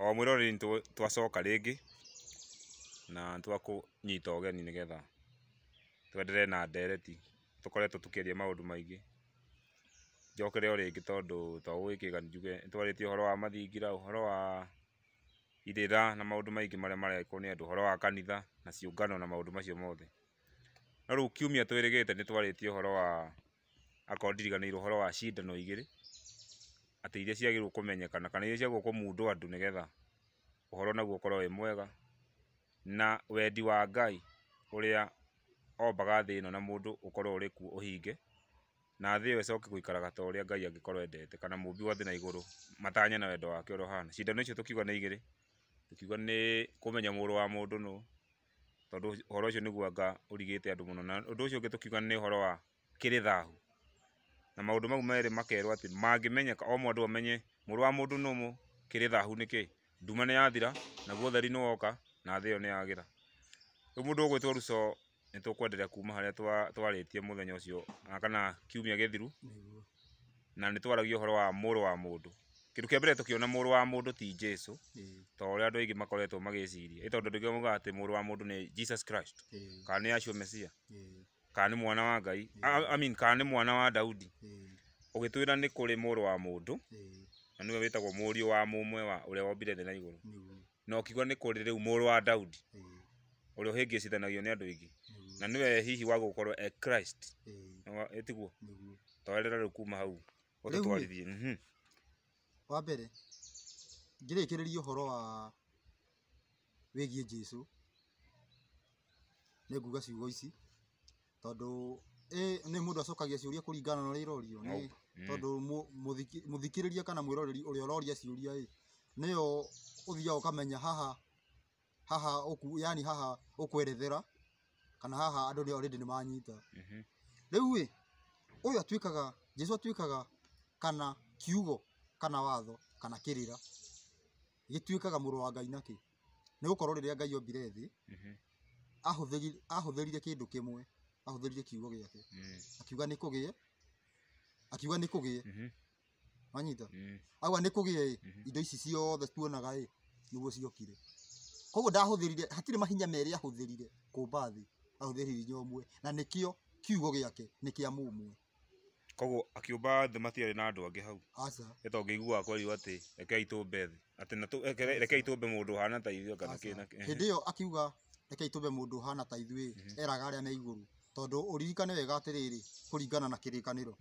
O mwiroreri twacoka ringi na twakunyita ugeni nigetha twenderee na ndereti tukoretwo tukiaria maundu maingi njokere o ringi tondu twagwikika njuge twaritie uhoro wa mathingira uhoro wa irira na maundu maingi maria marekwo ni andu uhoro wa kanitha na ciungano na maundu macio mothe no riu kiumia twirigite ni twaritie uhoro wa akondiriganirwo uhoro wa cindano igiri ati iria ciagirwo kumenyekana kana iria ciagirwo kumundu andu nigetha uhoro naguo ukorwo wi mwega na wendi wa Ngai uria ombaga thi ino na mundu ukorwo uri ku uhinge na thi iyo icoke guikaraga ta uria Ngai angikorwo endete kana mumbi wa thi na iguru matanya na wendo wake uri hana cindano icio tukiuga ni igiri tukiuga ni kumenya muru wa mundu no tondu uhoro ucio niguo anga urigite andu muno na undu ucio ungi tukiuga ni uhoro wa kirithahu na maundu mau meri makerwo ati mangimenyeka o mundu amenye muru wa mundu no kirithahu niki nduma ni yathira naguo utheri ni woka na thi iyo ni yagira riu mundu ugwitwo Ruco ni tukwenderea kuma haria twaritie muthenya ucio kana kiumia githiru na ni twaragia uhoro wa muru wa mundu kindu kia mbere tukiona muru wa mundu ti Jesu ta uria andu aingi makoretwo magiciria tondu ndigauga ati muru wa mundu ni Jesus Christ kana ni acio Mesia kana ni mwana wa Ngai kana ni mwana wa Daudi ugitwira ni kuri muru wa mundu na niwe witagwo muriu wa mumwe wa uria wombire thi na iguru na ukigwa ni kuri riu muru wa Daudi uria uhingicithanagio ni andu aingi na niwe hihi wa gukorwo Christ etiguo twarera riu kuma hau ututwarithie wa mbere ngirikiriria uhoro wa wigie Jesu ni nguga ciugo ici tondu ni mundu acokagia ciuria kuringana na uria irorio ni tondu muthikiriria kana mwiroreri uria uroria ciuria niyo uthia ukamenya haha yani haha ukwerethera kana haha andu ni already ni manyita riu uyu atwikaga Jesu atwikaga kana kiugo kana watho kana kirira gitwikaga muru wa Ngai naki ni gukorwo riria Ngai ombire thi ahutherire kindu kimwe ahutherire kiugo giake akiuga ni kugie manyita agwa ni kugie indo ici ciothe tuonaga niguo ciokire koguo ndahutherire hatire mahinya meri ahutherire kumba thi ahutherire nyomwe na nikio kiugo giake ni kia mumwe koguo akiumba thi matiari na andu angi hau aca etongigua kweri ati rekei tumbe thi ati na rekei tumbe mundu hana ta ithio kana kina hindi iyo akiuga rekei tumbe mundu hana ta ithue eraga aria me iguru tondu uririkane wega atiriri kuringana na kirikaniro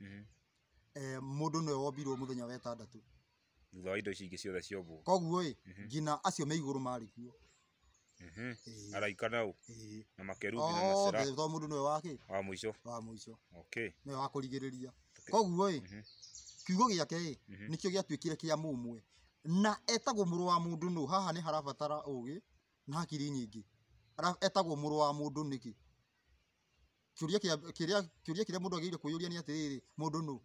mundu niwe wombirwo muthenya wa etandatu thutha wa indo ici ingi ciothe ciombwo koguo ngina acio me iguru mari kuo araika nau na makerubi na macera tho mundu niwe wake wa muico okay niwe wa kurigiriria koguo kiugo giake nikio giatwikire kia mumwe na etagwo muru wa mundu no haha ni harabatara ugi na hakiri nyingi etagwo muru wa mundu niki kiuria mundu agiire kuyuria ni atiriri mundu no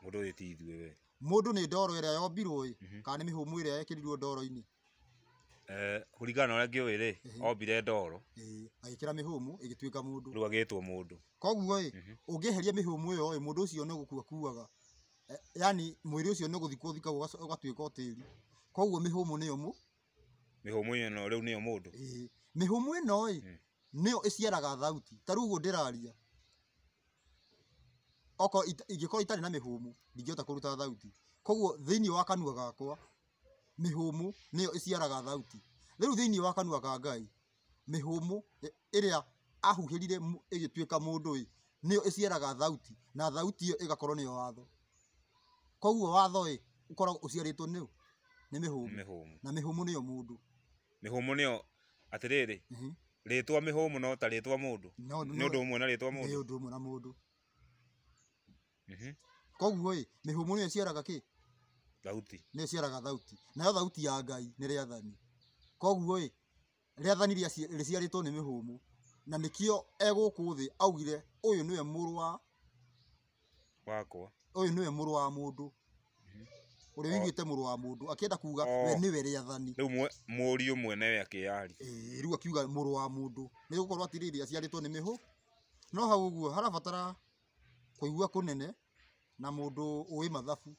mundu ti ithue we mundu ni ndoro iria yombirwo kana ni mihumu iria yekirirwo ndoro-ini kuringana na uria ngiwire ombire ndoro agikira mihumu igitwika mundu riu agitwo mundu koguo ungiheria mihumu iyo mundu ucio ni gukua kuaga yani mwiri ucio ni guthikwo thikagwo ugatwika otiri koguo mihumu niyo mihumu ino riu niyo mundu mihumu ino niyo iciaraga thauti ta riu ndiraria oko ingikora itari na mihumu ndingihota kuruta thauti koguo thiini wa kanua gakwa mihumu niyo iciaraga thauti riu thiini wa kanua ka Ngai mihumu iria ahuhirire igitwika mundu niyo iciaraga thauti na thauti iyo igakorwo niyo watho koguo watho ukoragwo uciaritwo ni mihumu na mihumu niyo mundu mihumu niyo atiriri ritwa mihumu no ta ritwa mundu ni undu umwe na ritwa mundu ni undu umwe na mundu koguo mihumu niyo iciaraga ki thauti ni ciaraga thauti nayo thauti ya Ngai ni riathani koguo riathani riciaritwo ni mihumu na nikio eguku thi augire uyu niwe muru wakwa uyu niwe muru wa mundu uri wiguite muru wa mundu akienda kuga we niwe riathani riu muriu mwene akiari riu akiuga muru wa mundu ni gukorwo atiriri aciaritwo ni mihu no hau uguo harabatara kuigua kunene na mundu uwi mathabu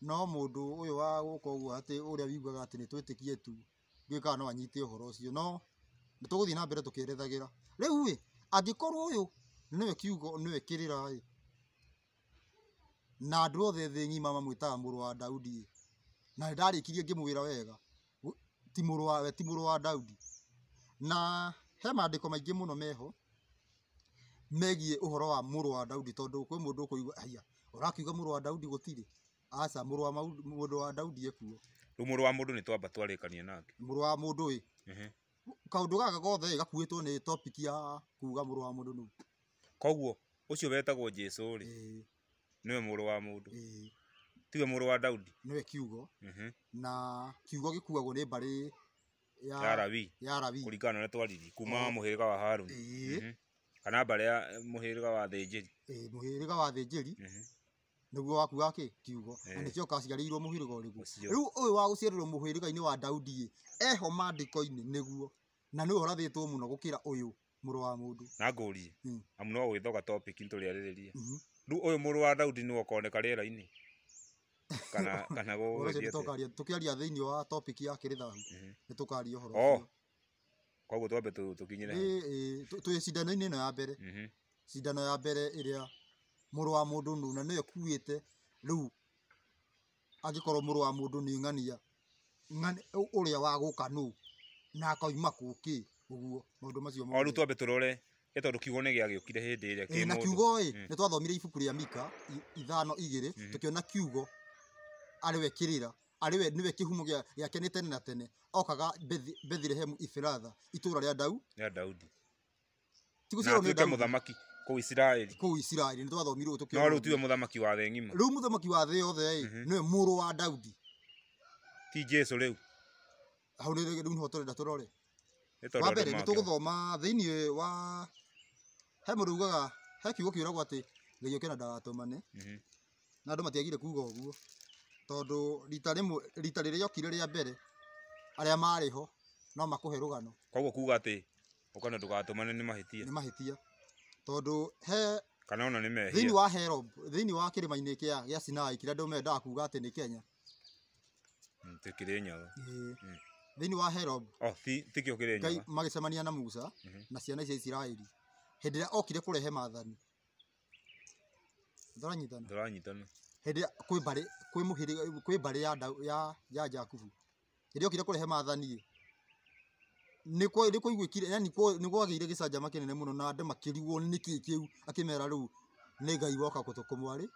no mundu uyu wa guka uguo ati uria wiugaga ati nitwitikie tu gwika no anyite uhoro ucio no nituguthii na mbere tukirethagira riu wi angikorwo uyu niwe kiugo niwe kirira na andu othe thi ng'ima mamwitaga muru wa Daudi na ndarikirie ngimwira wega ti muru wa Daudi na he maandiko maingi muno meho megie uhoro wa muru wa Daudi tondu kwi mundu kuigua aya urakiuga muru wa Daudi gutiri aca muru wa Daudi ekuo muru wa mundu ni twamba twarikanie nake muru wa mundu wi kaundu gaka gothe gakuitwo ni topic ya kuuga muru wa mundu nu koguo ucio wetagwo Jesu ri niwe muru wa mundu tiwe muru wa Daudi niwe kiugo na kiugo gikuagwo ni mbari ya Lawi kuringana na twariri kuma muhiriga wa Haruni kana mbari ya muhiriga wa Thinjiri muhiriga wa Thinjiri niguo wakuga ki kiugo na nicio kaciarirwo muhiriga uriguo riu uyu wa guciarirwo muhiriga-ini wa Daudi eho maandiko-ini niguo na niwe ũrathĩtwo muno gukira uyu muru wa mundu na ngurie amu no gwithoga topic nturiariririe riu uyu muru wa Daudi ni ukoneka riera-ini kana go tukiaria thiini wa topic ya kirithahu ni tukaria uhoro ucio koguo twambe tukinyire twi cindano-ini ino ya mbere cindano ya mbere iria muru wa mundu nu na niwe kuite riu angikorwo muru wa mundu ni ng'ania uria wa guka nu na akauma kuki uguo maundu macio mo riu twambe turore etondu kiugo ni giagiukire hindi iria ki na kiugo ni twathomire ibuku ria Mika 5:2 tukiona kiugo ariwe kirira ariwe niwe kihumo giake ni tene na tene okaga Bethlehem Ephratha itura ria Daudi tiguciro ni muthamaki kuu Israeli ni twathomirwo tukiona no riu tiwe muthamaki wa thĩ ng'ima riu muthamaki wa thĩ yothe niwe muru wa Daudi ti Jesu riu hau ni riu niho turenda turore wa mbere ni tuguthoma thiini wa he mundu ugaga he kiugo kiuragwo ati Ngai ukena ndagatumane na andu matiagire kuga uguo tondu rita riria yokire ria mbere aria mariho no makuhe rugano koguo kuga ati ukana ndugatumane ni mahitia tondu he kana ona ni mehia thiini wa Herob thiini wa kirima-ini kia Sinai kiria andu mendaga kuga ati ni Kenya tikire nyaga thiini wa Herob tikio kire nyaga Ngai magicemania na Musa na ciana cia Israeli hindi ria okire kurehe maathani ndoranyitana hindi kwi mbari ya Jakubu hindi okire kurehe maathani ni kuiguikire yani ni gwagire gicanjama kinene muno na andu makirigwo niki kiu akimera riu ni Ngai woka gutukumwari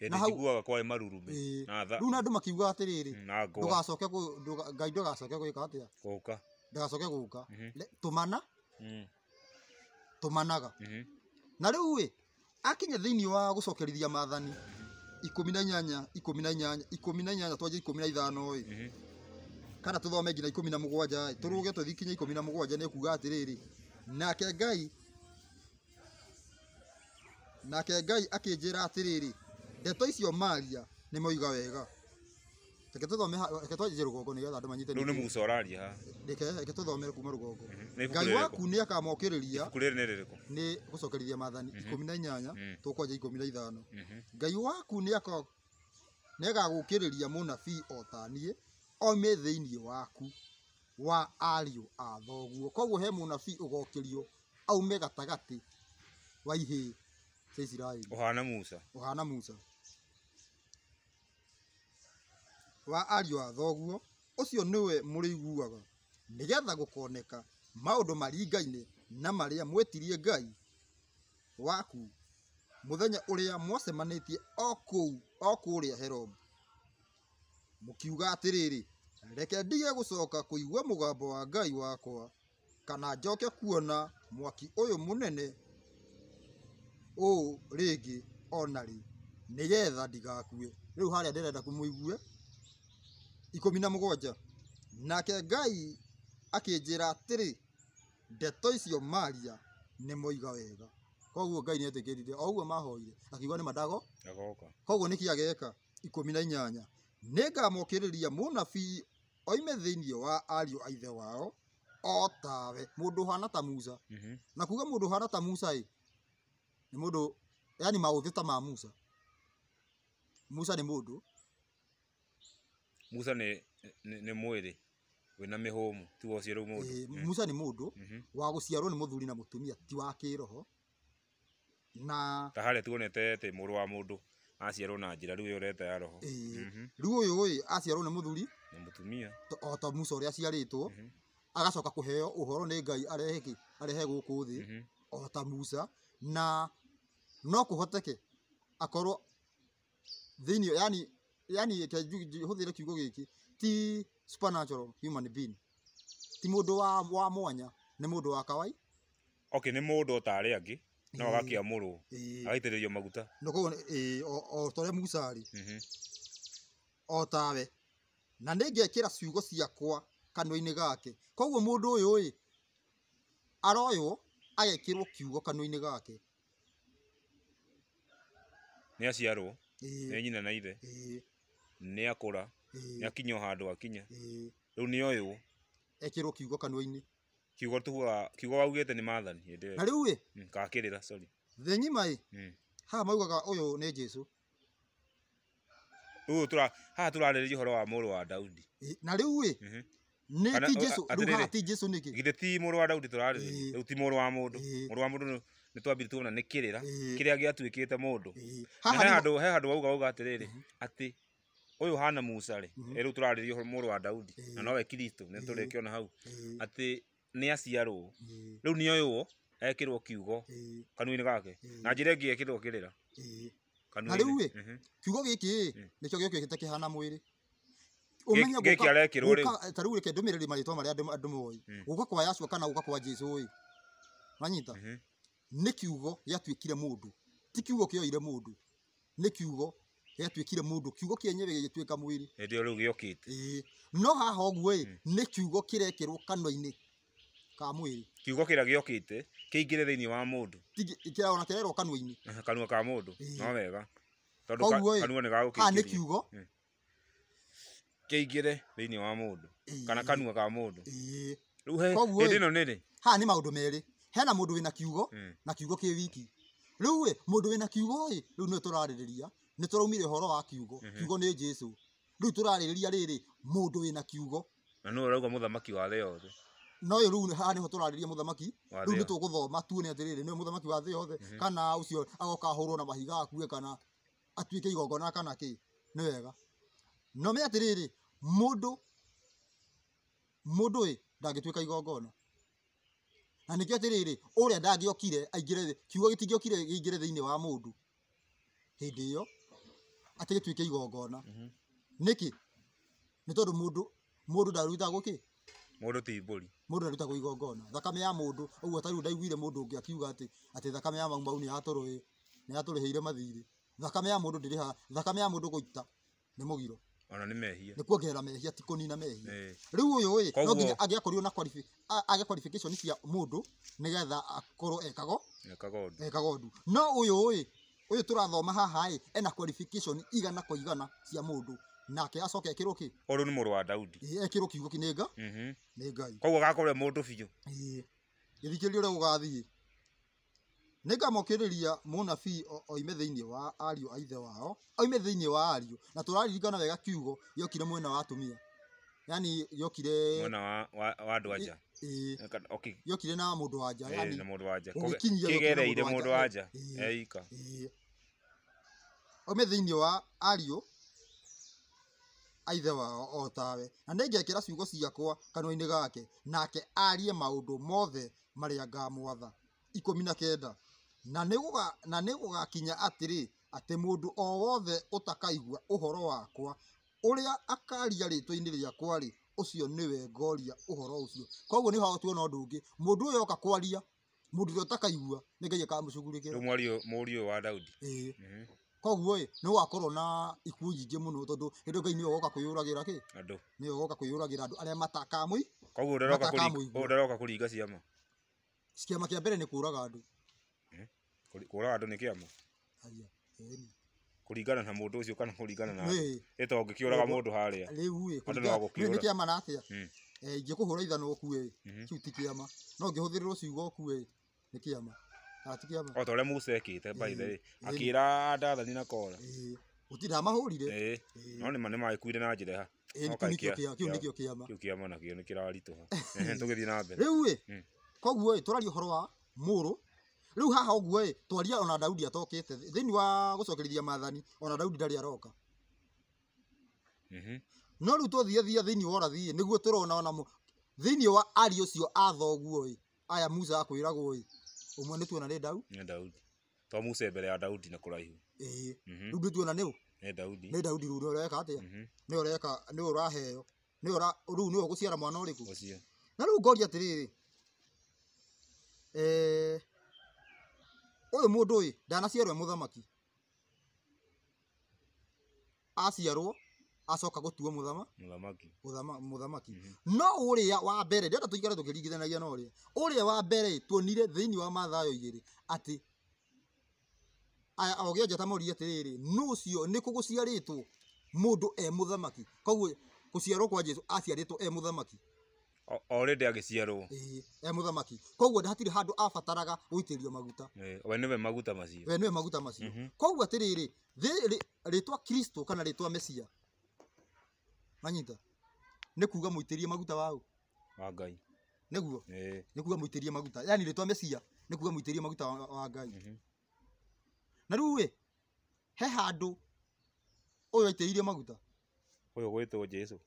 na hau kwa marurume na tha riu na andu makiuga atiriri ndugacoke Ngai ndugacoke gwika atia guka ndagacoke guka tumanaga na riu wi akinya thiini wa gucokerithia maathani 18 twaje 15 kana tuthome nginya 17 turuge tuthikinya 17 ni kuga atiriri nake Ngai akinjira atiriri ndeto icio maria ni moiga wega reke tuthome reke twaje rugongo nigetha andu manyite riu ni Musa oraria ha reke tuthomere kuma rugongo Ngai waku ni akamokiriria kurere ni ririko ni gucokerithia maathani 18 tukwaje 15 Ngai waku ni agagukiriria munabii otanie ome thiini waku wa ariu a thoguo koguo he munabii ugokirio aume gatagati wa ihi cia Israeli uhana Musa wa ariu a thoguo ucio niwe muriguaga nigetha gukoneka maundu maringaine na maria mwetirie Ngai waku muthenya uria mwacemanitie okuria Herob mukiuga atiriri reke ndige gucoka kuigua mugambo wa Ngai wakwa kana njoke kuona mwaki uyu munene ringi onari nigetha ndigakue riu haria ndirenda kumuigue 17 nake Ngai akinjira atiri ndeto icio maria ni moiga wega koguo Ngai ni etikirire o uguo mahoire akiuga ni madago koguo niki ageka 18 ningamokiriria munabii oime thiini wa ariu a ithe wao o tawe mundu hana ta Musa na kuga mundu hana ta Musa ni mundu yani mauthi ta ma Musa ni mundu Musa nĩ mwĩrĩ wĩna mĩhũmũ tiga ũcio rĩu mũndũ. Musa nĩ mũndũ wa gũciarwo nĩ mũthuri na mũtumia ti wa kĩroho. Na ta harĩa tuonete atĩ mũrũ wa mũndũ aciarwo na njĩra rĩu yorete ya roho. Rĩu ũyũ aciarwo nĩ mũthuri na mũtumia o ta Musa ũrĩa aciarĩtwo, agacoka kũheo ũhoro nĩ Ngai arehe gũkũ thĩ o ta Musa, na no kũhoteke akorwo thĩinĩ yani hũthĩre kiugo gĩkĩ ti supernatural human being, ti mũndũ wa mwanya, nĩ mũndũ wa kawaida. Okay, nĩ mũndũ ta arĩa angĩ no agakĩamũrwo agaitĩrĩrio maguta o ta ũrĩa Musa arĩ o tawe, na nĩngekĩra ciugo ciakwa kanua-inĩ gake. Koguo mũndũ ũyũ aroywo agekĩrwo kiugo kanua-inĩ gake. Nĩ aciarwo nĩ nyina na ithe, nĩ akũra, nĩ akinya handũ akinya, rĩu nĩ oywo ekĩrwo kiugo kanua-inĩ. Kiugo waugĩte nĩ maathani hĩndĩ ĩyo. Na rĩu ngakĩrĩra sorry thĩ ng'ima haha maugaga ũyũ nĩ Jesũ. Rĩu haha tũrarĩrĩria ũhoro wa mũrũ wa Daudi. Na rĩu nĩ ti Jesũ, rĩu haha ti Jesũ nĩkĩ? Githĩ ti mũrũ wa Daudi tũrarĩrĩria, rĩu ti mũrũ wa mũndũ. Mũrũ wa mũndũ nĩ twambire tuona nĩ kĩrĩra kĩrĩa gĩatuĩkĩte mũndũ. He handũ wauga atĩrĩrĩ atĩ ũyũ hana Musa rĩ, rĩu tũrarĩrĩria mũrũ wa Daudi na nowe Kristo nĩ tũrĩkĩona hau atĩ nĩ aciarwo, rĩu nĩ oywo ekĩrwo kiugo kanua-inĩ gake na njĩra ĩngĩ ekĩrwo kĩrĩra. Na rĩu kiugo gĩkĩ nĩkĩo gĩũkĩte kĩhana mwĩrĩ. Ũmenye gĩkĩ arekĩrwo rĩu. Ta rĩu reke ndũmĩrĩri marĩtwa marĩa andũ moĩ. Gũka kwa Yahshua kana gũka kwa Jesũ wanyita, nĩ kiugo gĩatuĩkire mũndũ, ti kiugo kĩoire mũndũ, nĩ kiugo gĩatuĩkire mũndũ, kiugo kĩenyewe gĩgĩtuĩka mwĩrĩ. Hĩndĩ ĩyo rĩu gĩokĩte. No haha ũguo nĩ kiugo kĩrekĩrwo kanua-inĩ ka mwĩrĩ. Kiugo kĩrĩa gĩokĩte kĩingĩre thĩinĩ wa mũndũ, kĩrona kĩrerwo kanua-inĩ, kanua ka mũndũ. No wega tondũ kanua nĩ gagũkĩingĩria. Nĩ kiugo kĩingĩre thĩinĩ wa mũndũ kana kanua ka mũndũ. Rĩu hĩndĩ ĩno nĩ rĩ? Haha nĩ maũndũ merĩ, hena mũndũ wĩna kiugo na kiugo kĩ wiki. Rĩu mũndũ wĩna kiugo rĩu nĩ tũrarĩrĩria, nĩ tũraumire ũhoro wa kiugo, kiugo nĩ Jesũ. Rĩu tũrarĩrĩria rĩrĩ mũndũ wĩna kiugo, na nĩwe ũrauga mũthamaki wa thĩ yothe. No rĩu haha nĩho tũrarĩrĩria mũthamaki, rĩu nĩ tũgũthoma tuone atĩrĩrĩ nĩwe mũthamaki wa thĩ yothe kana ũcio agoka ahũrwo na mahiga akue kana atuĩke igongona kana kĩ. Nĩ wega no me atĩrĩrĩ mũndũ ndangĩtuĩka igongona, na nĩkĩo atĩrĩrĩ ũrĩa ndangĩokire aingĩre, kiugo gĩtingĩokire gĩingĩre thĩinĩ wa mũndũ hĩndĩ ĩyo atĩ gĩtuĩke igongona. Nĩkĩ? Nĩ tondũ mũndũ ndarutaga gũkĩ, mũndũ ti mbũri, mũndũ ndarutagwo igongona. Thakame ya mũndũ ũguo ta rĩu ndaiguire mũndũ ũngĩ akiuga atĩ thakame ya mau nĩ yatũrĩhĩire mathirĩ. Thakame ya mũndũ ndĩrĩ ha, thakame ya mũndũ gũita nĩ mũgiro, ona nĩ mehia, nĩ kuongerera mehia ti kũnina mehia. Rĩu ũyũ no nginya angĩakorirwo na qualification cia mũndũ nĩgetha akorwo ekaga ũndũ. No ũyũ tũrathoma haha ena qualification igana kwa igana cia mũndũ, nake acoka ekĩrwo kĩ? Ũyũ nĩ mũrũ wa Daudi, ekĩrwo kiugo kĩnenga nĩ Ngai, koguo agakorwo mũndũ biũ. Gĩthikĩrĩria ũrĩa gũgathiĩ. Nĩngamokĩrĩria mũnabii oime thĩinĩ wa ariũ a ithe wao, oime thĩinĩ wa ariũ, na tũraririkana wega kiugo gĩokire mwena wa atumia, yani gĩokire mwena wa andũ anja. Gĩokire na mũndũ wa nja, yani na mũndũ wa nja kĩgereire mũndũ wa nja eika. Oime thĩinĩ wa ariũ a ithe wao o tawe, na nĩngekĩra ciugo ciakwa kanua-inĩ gake, nake arie maũndũ mothe marĩa ngamwatha. 19 na nĩ gũgakinya atĩrĩ atĩ mũndũ o wothe ũtakaigua ũhoro wakwa ũrĩa akaria rĩtwa-inĩ rĩakwa rĩ, ũcio nĩwe ngoria ũhoro ũcio. Koguo nĩ ho tuona ũndũ ũngĩ, mũndũ ũyũ oka kwaria, mũndũ ũrĩa ũtakaigua nĩ Ngai akamũcugurĩkĩra. Mũriũ wa Daudi. Koguo nĩ gũgakorwo na ikuũ nyingĩ mũno, tondũ hĩndĩ Ngai nĩwe woka kwĩyũragĩra kĩ? Andũ. Nĩwe woka kwĩyũragĩra andũ arĩa matakamũigua. Koguo ũreroka kũringa ciama. Kĩama kĩa mbere nĩ kũraga andũ. Kũraga andũ nĩ kĩama? Kũringana na mũndũ ũcio kana kũringana na ĩto ũngĩkĩũraga mũndũ harĩa. Rĩu nĩ kĩama na atĩa? Ingĩkũhũra ithano ũkue kĩu ti kĩama, no ngĩhũthĩrĩrwo ciugo ũkue nĩ kĩama. O ta ũrĩa Musa ekĩte by the way, akĩra Dathani na Kora Utira mahurire. no nĩ magĩkuire na njĩra ha Kiu nikio kiama. kĩu kĩama nakĩo nĩ kĩraritũha tũgĩthiĩ na mbere Rĩu koguo tũraria ũhoro wa mũrũ. Rĩu haha ũguo twaria ona Daudi atokĩte thĩinĩ wa gũcokerithia maathani ona Daudi ndarĩ aroka. No rĩu tũthiethia thĩinĩ wa ũrathi nĩguo tũrona ona thĩinĩ wa ariũ ũcio a thoguo aya Musa akwĩragwo ũmwe nĩ tuona nĩ Daudi to Musa mbere ya Daudi na kũraihu rĩu ndĩtuona nĩ nĩ Daudi rĩu nĩ ũreka atĩa nĩ ũreka nĩ ũraheo rĩu nĩ ũgũciara mwana ũrĩkũ na rĩu ngoria atĩrĩrĩ ũyũ mũndũ ndanaciarwo mũthamaki aciarwo acoka gũtuo mũthamaki no ũrĩa wa mbere ndĩrenda tũikare tũkĩringithanagia na ũrĩa wa mbere tuonire thĩinĩ wa Mathayo 2 atĩ ogĩa njata morire atĩrĩrĩ nũcio nĩ kũgũciarĩtwo mũndũ mũthamaki koguo gũciarwo kwa Jesũ aciarĩtwo mũthamaki already agĩciarwo mũthamaki koguo hatirĩ handũ abataraga gũitĩrio maguta we nĩwe maguta macio koguo atĩrĩrĩ rĩtwa Kristo kana rĩtwa Mesia manyita nĩ kuga mũitĩrie maguta wa Ngai nĩguo nĩ kuga mũitĩrie maguta yani rĩtwa Mesia nĩ kuga mũitĩrie maguta wa Ngai na rĩu he handũ ũyũ aitĩrĩirie maguta ũyũ gwĩtwo Jesũ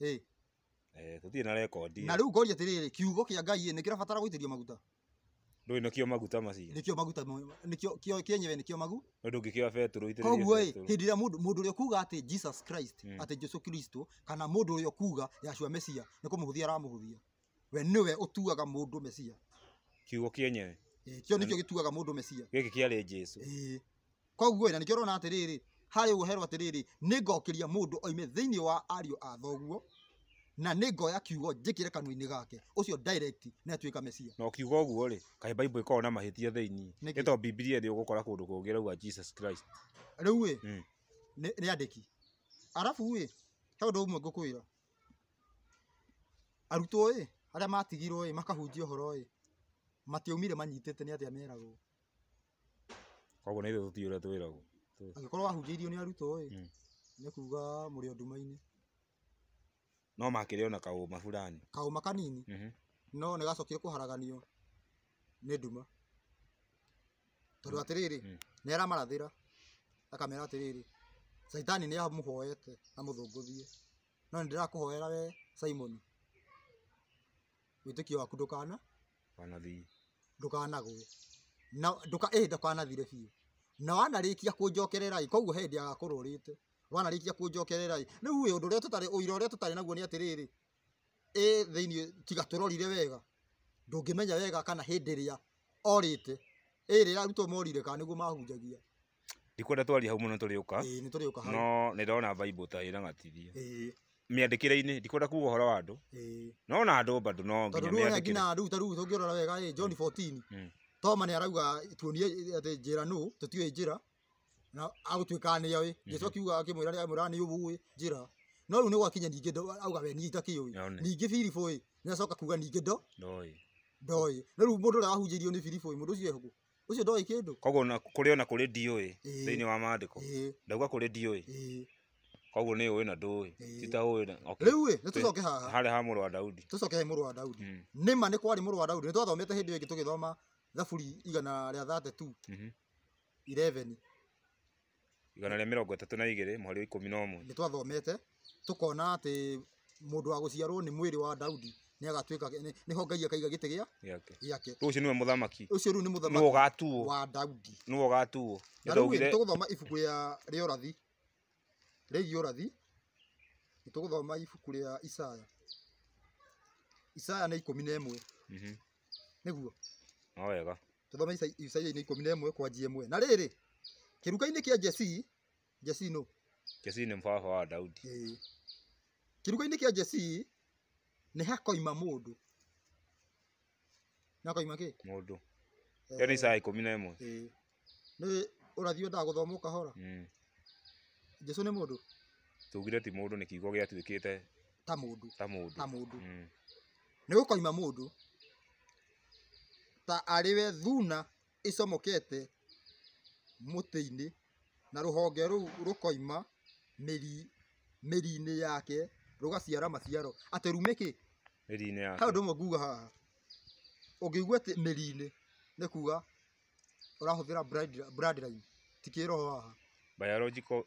tũtirĩ na rekondi na rĩu ngoria atĩrĩrĩ kiugo kĩa Ngai nĩ kĩrabatara gũitĩrio maguta ndũĩ nĩkĩo maguta macio nĩkĩo maguta nĩkĩo kĩenyewe nĩkĩo magu ndũngĩkĩoya Petro itĩrĩrie koguo hĩndĩ ĩrĩa mũndũ ũrĩa kuga atĩ Jesus Christ atĩ Jesũ Kristo kana mũndũ ũrĩa kuga Yahshua Mesia nĩ kũmũhũthia aramũhũthia we nĩwe ũtuaga mũndũ Mesia kiugo kĩenyewe kĩo nĩkĩo gĩtuaga mũndũ Mesia gĩkĩ kĩarĩ Jesũ koguo na nĩkĩo ũrona atĩrĩrĩ harĩ ũherwo atĩrĩrĩ nĩ ngokĩria mũndũ oime thĩinĩ wa ariũ a thoguo na nĩ ngoya kiugo njĩkĩre kanua-inĩ gake ũcio direct nĩ atuĩka Mesia no kiugo ũguo kaĩ Bible ĩkoragwo na mahĩtia thĩinĩ nĩ tondũ Biblia nĩ ũgũkora kũndũ kũngĩ rauga Jesus Christ rĩu nĩ andĩki arabu he ũndũ ũmwe ngũkwĩra arutwo arĩa matigirwo makahunjia ũhoro matiaumire manyitĩte nĩ atĩa meragwo koguo nĩ ithuĩ tũtiĩ ũrĩa twĩragwo angĩkorwo wahunjĩirio nĩ arutwo nĩ kuga mũrĩ o nduma-inĩ no makĩrĩ ona kaũma fulani kaũma kanini no nĩ gacokire kũharaganio nĩ nduma tondũ atĩrĩrĩ nĩ aramarathĩra akamera atĩrĩrĩ Saitani nĩ amũhoete amũthũngũthie no nĩ ndĩrakũhoera we Simon wĩtĩkio waku ndũkanagwe na ndũkanathire biũ na wanarĩkia kũnjokerera koguo hĩndĩ agakorũrĩte wanarĩkia kũnjokerera rĩu ũndũ ũrĩa tũtarĩ ũira ũrĩa tũtarĩ naguo nĩ atĩrĩrĩ thĩinĩ tiga tũrorire wega ndũngĩmenya wega kana hĩndĩ ĩrĩa orĩte rĩrĩa arutwo morire kana nĩguo mahunjagia ndikwenda twaria hau mũno tũrĩũka nĩ tũrĩũka hau no nĩ ndona Bible ta ĩna gatithia mĩandĩkĩre-inĩ ndikwenda kuga ũhoro wa andũ no na andũ bado no nginya mĩandĩkĩre rĩu ta rĩu tũngĩrora wega John 14 Toma nĩ arauga tuonie atĩ njĩra nũ tũtiũĩ njĩra na agũtuĩka nĩ oĩ Jesũ akiuga akĩmwĩra nĩ amwĩra nĩ ũbũĩ njĩra no rĩu nĩ gwakinya ningĩ auga we niĩ itakĩũĩ ningĩ Filipo nĩ acoka kuga ningĩ ndoĩ na rĩu mũndũ ũrĩa wahunjĩirio nĩ Filipo mũndũ ũcio ehũgũ ũcio ndoĩ kĩndũ koguo kũrĩ ona kũrĩ ndiũĩ thĩinĩ wa maandĩko ndauga kũrĩ ndiũĩ koguo nĩ ũĩ na ndũĩ titaũĩ rĩu nĩ tũcoke haha harĩ ha mũrũ wa Daudi tũcoke he mũrũ wa Daudi nĩma nĩ kwarĩ mũrũ wa Daudi nĩ twathomete hĩndĩ ĩyo ĩngĩ tũgĩthoma Thaburi 132 11 132 mweri 11 nĩ twathomete tũkona atĩ mũndũ wa gũciarwo nĩ mwĩrĩ wa Daudi nĩ agatuĩka nĩho Ngai akaiga gĩtĩ gĩake ũcio nĩwe mũthamaki ũcio rĩu nĩ mũthamaki nĩwe ũgatuo wa Daudi nĩwe ũgatuo nĩ tũgũthoma ibuku rĩa ũrathi rĩgiĩ ũrathi nĩ tũgũthoma ibuku rĩa Isaya nĩ 11 nĩguo no wega tũthome Isaya 11 kwanjia 1 na rĩrĩ kĩruka-inĩ kĩa Jesi no Jesi nĩ baba wa Daudi kĩruka-inĩ kĩa Jesi nĩ hakoima mũndũ nakoima kĩ mũndũ nĩ Isaya 11 nĩ ũrathi ndagũthoma ũkahora Jesũ nĩ mũndũ tugire ti mũndũ nĩ kiugo gĩatuĩkĩte ta mũndũ nĩ gũkoima mũndũ ta arĩwe thuna icomokete mũtĩ-inĩ na rũhonge rũu rũkoima mĩri-inĩ yake rũgaciara maciaro atĩ rumĩkĩ mĩri-inĩ yake hau ndũmwe nguga haha ũngĩigua atĩ mĩri-inĩ nĩ kuga ũrahũthĩra bloodline ti kĩroho haha biological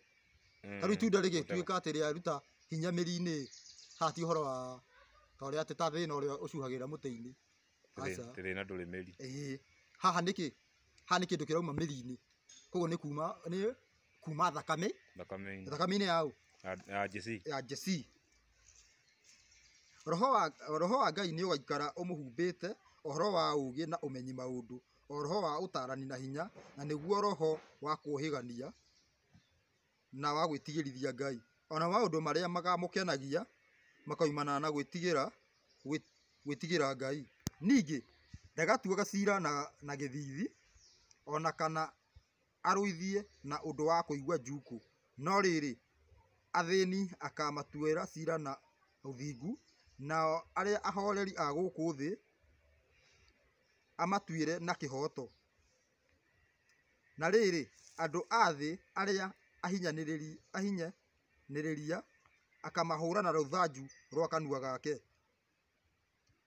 tarĩu itunda rĩgĩtuĩka atĩ rĩaruta hinya mĩri-inĩ haha ti ũhoro wa torĩa atĩ ta thĩna ũrĩa ũcuhagĩra mũtĩ-inĩ thĩna ndũrĩ mĩri haha nĩkĩ haha nĩ kĩndũ kĩrauma mĩri-inĩ koguo nĩ kuma thakame-inĩ ya Jesse roho wa Ngai nĩ ũgaikara ũmũhumbĩte ũhoro wa ũũgĩ na ũmenyi maũndũ roho wa ũtarani na hinya na nĩguo roho wa kũhĩgania na wa gwĩtigĩrithia Ngai ona maũndũ marĩa magamũkenagia makaumana na gwĩtigĩra Ngai ningĩ ndagatuaga cira na gĩthithi ona kana arũithie na ũndũ wa kũigua njuku no rĩrĩ athĩni akamatuĩra cira na ũthingu nao arĩa ahoreri a gũkũ thĩ amatuĩre na kĩhoto na rĩrĩ andũ a thĩ arĩa ahinyanĩrĩria akamahũra na rũthanju rwa kanua gake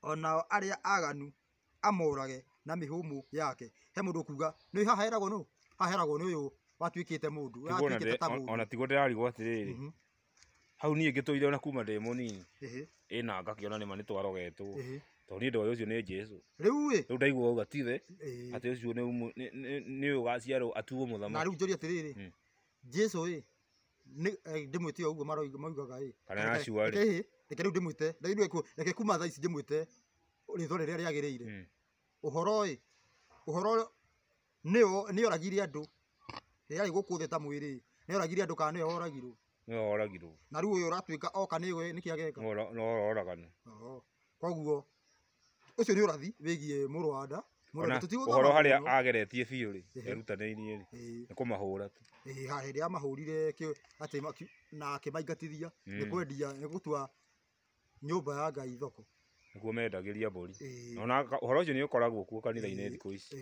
onao arĩa aganu amorage na mĩhũmũ yake he mũndũ kuga nĩ haha heragwo nũ haha heragwo nĩ ũyũ watuĩkĩte mũndũ ona tigo ndĩrarigwo atĩrĩrĩ hau niĩ ngĩtũire ona kuma ndĩ mũnini ĩna ngakĩona nĩma nĩ twarogetwo tondũ niĩ ndoĩ ũcio nĩ Jesũ rĩu ndaigua auga tithe atĩ ũcio nĩ ũgaciarwo atuo mũthamaki na rĩu njũria atĩrĩrĩ Jesũ ndĩmwĩte ũguo maugaga kana nacua reke rĩu ndĩmwĩte reke kuma thaa ici ndĩmwĩte rĩtwa rĩrĩa rĩagĩrĩire ũhoro nĩ oragire andũ rĩarĩ gũkũ thĩ ta mwĩrĩ nĩ oragire andũ kana nĩwe woragirwo na rĩu ũyũ ũratuĩka oka nĩkĩ ageka no oragana koguo ũcio nĩ ũrathi wĩgiĩ mũrũ wa nda ũhoro harĩa ageretie biũ rĩ erutanĩirie rĩ nĩ kũmahũra tu hĩndĩ ya mahũrire atĩ na akĩmaingatithia nĩ kwendia nĩ gũtua nyũmba ya Ngai thoko nĩguo mendagĩria mbũri ona ũhoro ũcio nĩ ũkoragwo kuo kanitha-inĩ thikũ ici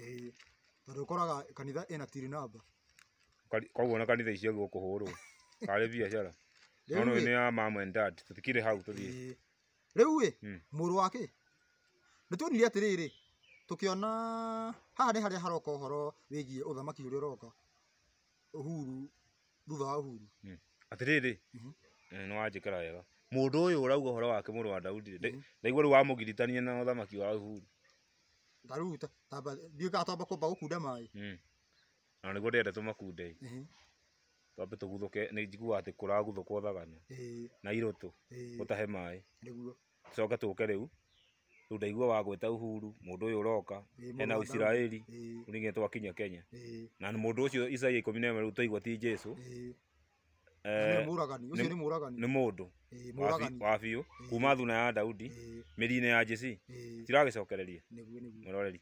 tondũ ũkoraga kanitha ĩna tiri namba koguo na kanitha icio gũkũhũrwo karĩ biacara no nĩ ya mom and dad tũtikĩrĩ hau tũthiĩ rĩu mũrũ wake nĩ tuonire atĩrĩrĩ tũkĩona haha nĩ harĩa haroka ũhoro wĩgiĩ ũthamaki ũrĩa ũroka Uhuru thutha wa Uhuru atĩrĩrĩ nĩ wanjĩkĩra wega mũndũ ũyũ ũrauga ũhoro wake mũrũ wa Daudi ndaigua rĩu wamũgiritania na ũthamaki wa Uhuru ta rĩu ndiũkaga twamba kwamba gũkunda maĩ na nĩguo ndĩrenda tũmakunde twambe tũguthũke nĩ njiguaga atĩ kũraguthũkwo thagana na irũtũ gũtahe maĩ coke tũke rĩu ndaigua wa gwĩta Uhuru mũndũ ũyũ ũroka hena Isiraeli rĩu twakinya Kenya na mũndũ ũcio Isaia 11 rĩu twaigua ti Jesũ nĩ mũndũ wa biũ kuma thuna ya Daudi mĩri-inĩ ya Jesse tiragĩcokereria mũroreri